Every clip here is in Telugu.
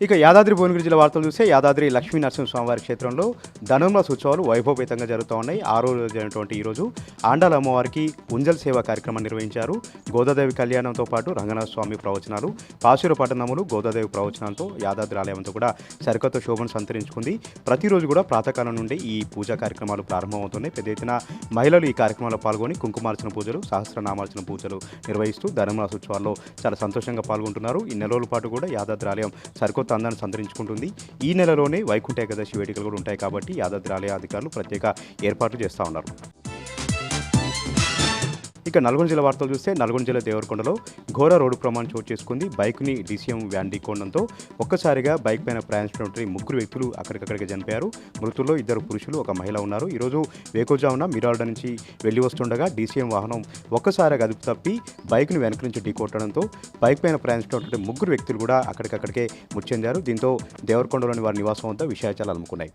ఇక యాదాద్రి భువనగిరి జిల్లా వార్తలు చూస్తే యాదాద్రి లక్ష్మీ నరసింహస్వామివారి క్షేత్రంలో ధనుర్మాస ఉత్సవాలు వైభవపేతంగా జరుగుతూ ఉన్నాయి. ఆరో రోజైనటువంటి ఈరోజు ఆండాల అమ్మవారికి ఉంజల్ సేవ కార్యక్రమం నిర్వహించారు. గోదాదేవి కళ్యాణంతో పాటు రంగనాథ స్వామి ప్రవచనాలు, పాశుర పట్టణములు, గోదాదేవి ప్రవచనాలతో యాదాద్రి ఆలయంతో కూడా సరికొత్త శోభను సంతరించుకుంది. ప్రతిరోజు కూడా ప్రాతకాలం నుండి ఈ పూజా కార్యక్రమాలు ప్రారంభమవుతున్నాయి. పెద్ద ఎత్తున మహిళలు ఈ కార్యక్రమంలో పాల్గొని కుంకుమార్చన పూజలు, సహస్రనామార్చన పూజలు నిర్వహిస్తూ ధనుర్మాస ఉత్సవాల్లో చాలా సంతోషంగా పాల్గొంటున్నారు. ఈ నెల రోజుల పాటు కూడా యాదాద్రి ఆలయం సరికొత్త అందాన్ని సంతరించుకుంటుంది. ఈ నెలలోనే వైకుంఠ ఏకాదశి వేడుకలు కూడా ఉంటాయి కాబట్టి యాదాద్రి ఆలయ అధికారులు ప్రత్యేక ఏర్పాట్లు చేస్తూ ఉన్నారు. ఇక నల్గొండ జిల్లా వార్తలు చూస్తే నల్గొండ జిల్లా దేవరకొండలో ఘోర రోడ్డు ప్రమాదం చోటు చేసుకుంది. బైక్ని డీసీఎం వ్యాన్ ఢీకొనడంతో ఒక్కసారిగా బైక్ పైన ప్రయాణించినటువంటి ముగ్గురు వ్యక్తులు అక్కడికక్కడికి చనిపోయారు. మృతుల్లో 2 పురుషులు, 1 మహిళ ఉన్నారు. ఈరోజు వేకోజామున మిరాల్డ నుంచి వెళ్లి వస్తుండగా డీసీఎం వాహనం ఒక్కసారిగా అదుపు తప్పి బైక్ను వెనక నుంచి ఢీకొట్టడంతో బైక్ పైన ప్రయాణించినటువంటి ముగ్గురు వ్యక్తులు కూడా అక్కడికక్కడికే మృతి చెందారు. దీంతో దేవరకొండలోని వారి నివాసం వద్ద విషయాచాలు అలుముకున్నాయి.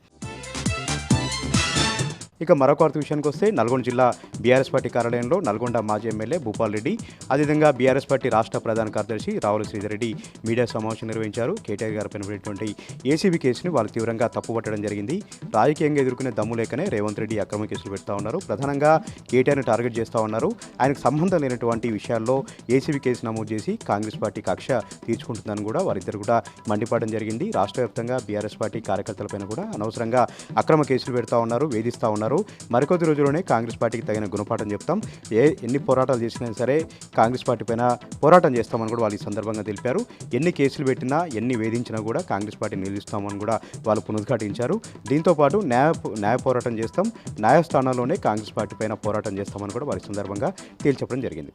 ఇక మరొక వార్త విషయానికి వస్తే నల్గొండ జిల్లా బీఆర్ఎస్ పార్టీ కార్యాలయంలో నల్గొండ మాజీ ఎమ్మెల్యే భూపాల్ రెడ్డి, అదేవిధంగా బీఆర్ఎస్ పార్టీ రాష్ట్ర ప్రధాన కార్యదర్శి రావుల శ్రీధర్ రెడ్డి మీడియా సమావేశం నిర్వహించారు. కేటీఆర్ గారు పనిపడినటువంటి ఏసీబీ కేసుని వాళ్ళు తీవ్రంగా తప్పుపట్టడం జరిగింది. రాజకీయంగా ఎదుర్కొనే దమ్ము లేకనే రేవంత్ రెడ్డి అక్రమ కేసులు పెడతా ఉన్నారు. ప్రధానంగా కేటీఆర్ని టార్గెట్ చేస్తూ ఉన్నారు. ఆయనకు సంబంధం లేనటువంటి విషయాల్లో ఏసీబీ కేసు నమోదు చేసి కాంగ్రెస్ పార్టీ కక్ష తీర్చుకుంటుందని కూడా వారిద్దరు కూడా మండిపడడం జరిగింది. రాష్ట్ర వ్యాప్తంగా బీఆర్ఎస్ పార్టీ కార్యకర్తలపైన కూడా అనవసరంగా అక్రమ కేసులు పెడతా ఉన్నారు, వేధిస్తూ ఉన్నారు. మరికొద్ది రోజుల్లోనే కాంగ్రెస్ పార్టీకి తగిన గుణపాఠం చెప్తాం, ఎన్ని పోరాటాలు చేసినా సరే కాంగ్రెస్ పార్టీ పైన పోరాటం చేస్తామని కూడా వాళ్ళు ఈ సందర్భంగా తెలిపారు. ఎన్ని కేసులు పెట్టినా, ఎన్ని వేధించినా కూడా కాంగ్రెస్ పార్టీ నిలుస్తామని కూడా వాళ్ళు పునరుద్ఘాటించారు. దీంతోపాటు న్యాయ పోరాటం చేస్తాం, న్యాయస్థానాల్లోనే కాంగ్రెస్ పార్టీ పైన పోరాటం చేస్తామని కూడా వారి సందర్భంగా తేల్చెప్పడం జరిగింది.